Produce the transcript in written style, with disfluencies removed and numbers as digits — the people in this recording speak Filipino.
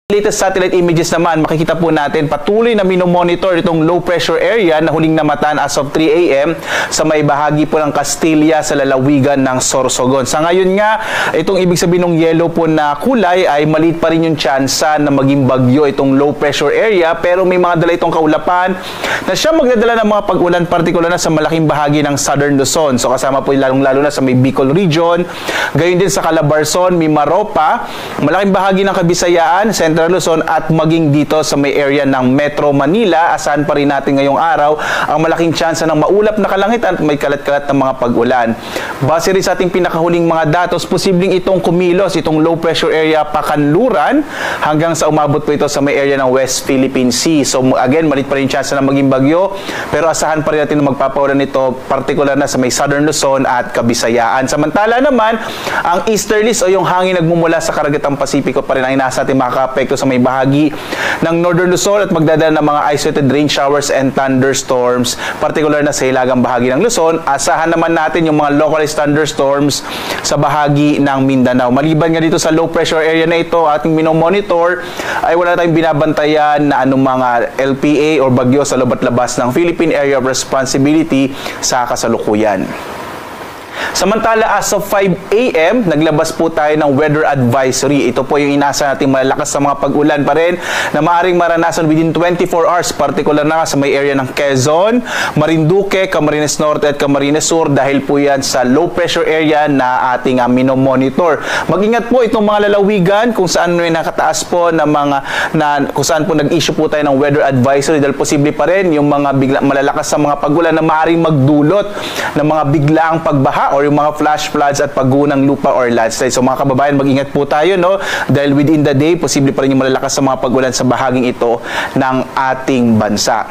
Latest satellite images naman, makikita po natin patuloy na minomonitor itong low pressure area na huling namatan as of 3 a.m. sa may bahagi po ng Castilla sa lalawigan ng Sorsogon. Sa ngayon nga, itong ibig sabihin ng yellow po na kulay ay maliit pa rin yung tsansa na maging bagyo itong low pressure area, pero may mga dala itong kaulapan na siya magdadala ng mga pag-ulan, partikular na sa malaking bahagi ng Southern Luzon. So kasama po lalong-lalo na sa may Bicol region, gayon din sa Calabarzon, Mimaropa, malaking bahagi ng Kabisayaan, Central Luzon at maging dito sa may area ng Metro Manila. Asahan pa rin natin ngayong araw ang malaking tsansa ng maulap na kalangitan at may kalat-kalat na mga pag-ulan. Base rin sa ating pinakahuling mga datos, posibleng itong kumilos, itong low pressure area pakanluran hanggang sa umabot po ito sa may area ng West Philippine Sea. So again, malit pa rin tsansa na maging bagyo, pero asahan pa rin natin na magpapaulan ito, partikular na sa may Southern Luzon at Kabisayaan. Samantala naman, ang easterlies o yung hangin nagmumula sa karagatang Pasipiko pa rin ang inasa natin makaka-apekto sa may bahagi ng Northern Luzon at magdadala ng mga isolated rain showers and thunderstorms, partikular na sa hilagang bahagi ng Luzon. Asahan naman natin yung mga localized thunderstorms sa bahagi ng Mindanao. Maliban nga dito sa low pressure area na ito, ating minomonitor, ay wala tayong binabantayan na anong mga LPA o bagyo sa loob at labas ng Philippine Area of Responsibility sa kasalukuyan. Samantala, as of 5 a.m., naglabas po tayo ng weather advisory. Ito po yung inasa natin malalakas sa mga pag-ulan pa rin na maaaring maranasan within 24 hours, particular na sa may area ng Quezon, Marinduque, Camarines Norte at Camarines Sur, dahil po yan sa low pressure area na ating minomonitor. Mag-ingat po itong mga lalawigan kung saan may nakataas po na mga kung saan po nag-issue po tayo ng weather advisory, dahil posible pa rin yung mga malalakas sa mga pag-ulan na maaaring magdulot ng mga biglaang pagbaha or yung mga flash floods at pagguho ng lupa or landslide. So mga kababayan, mag-ingat po tayo, no? Dahil within the day, posible pa rin yung malalakas sa mga pag-ulan sa bahaging ito ng ating bansa.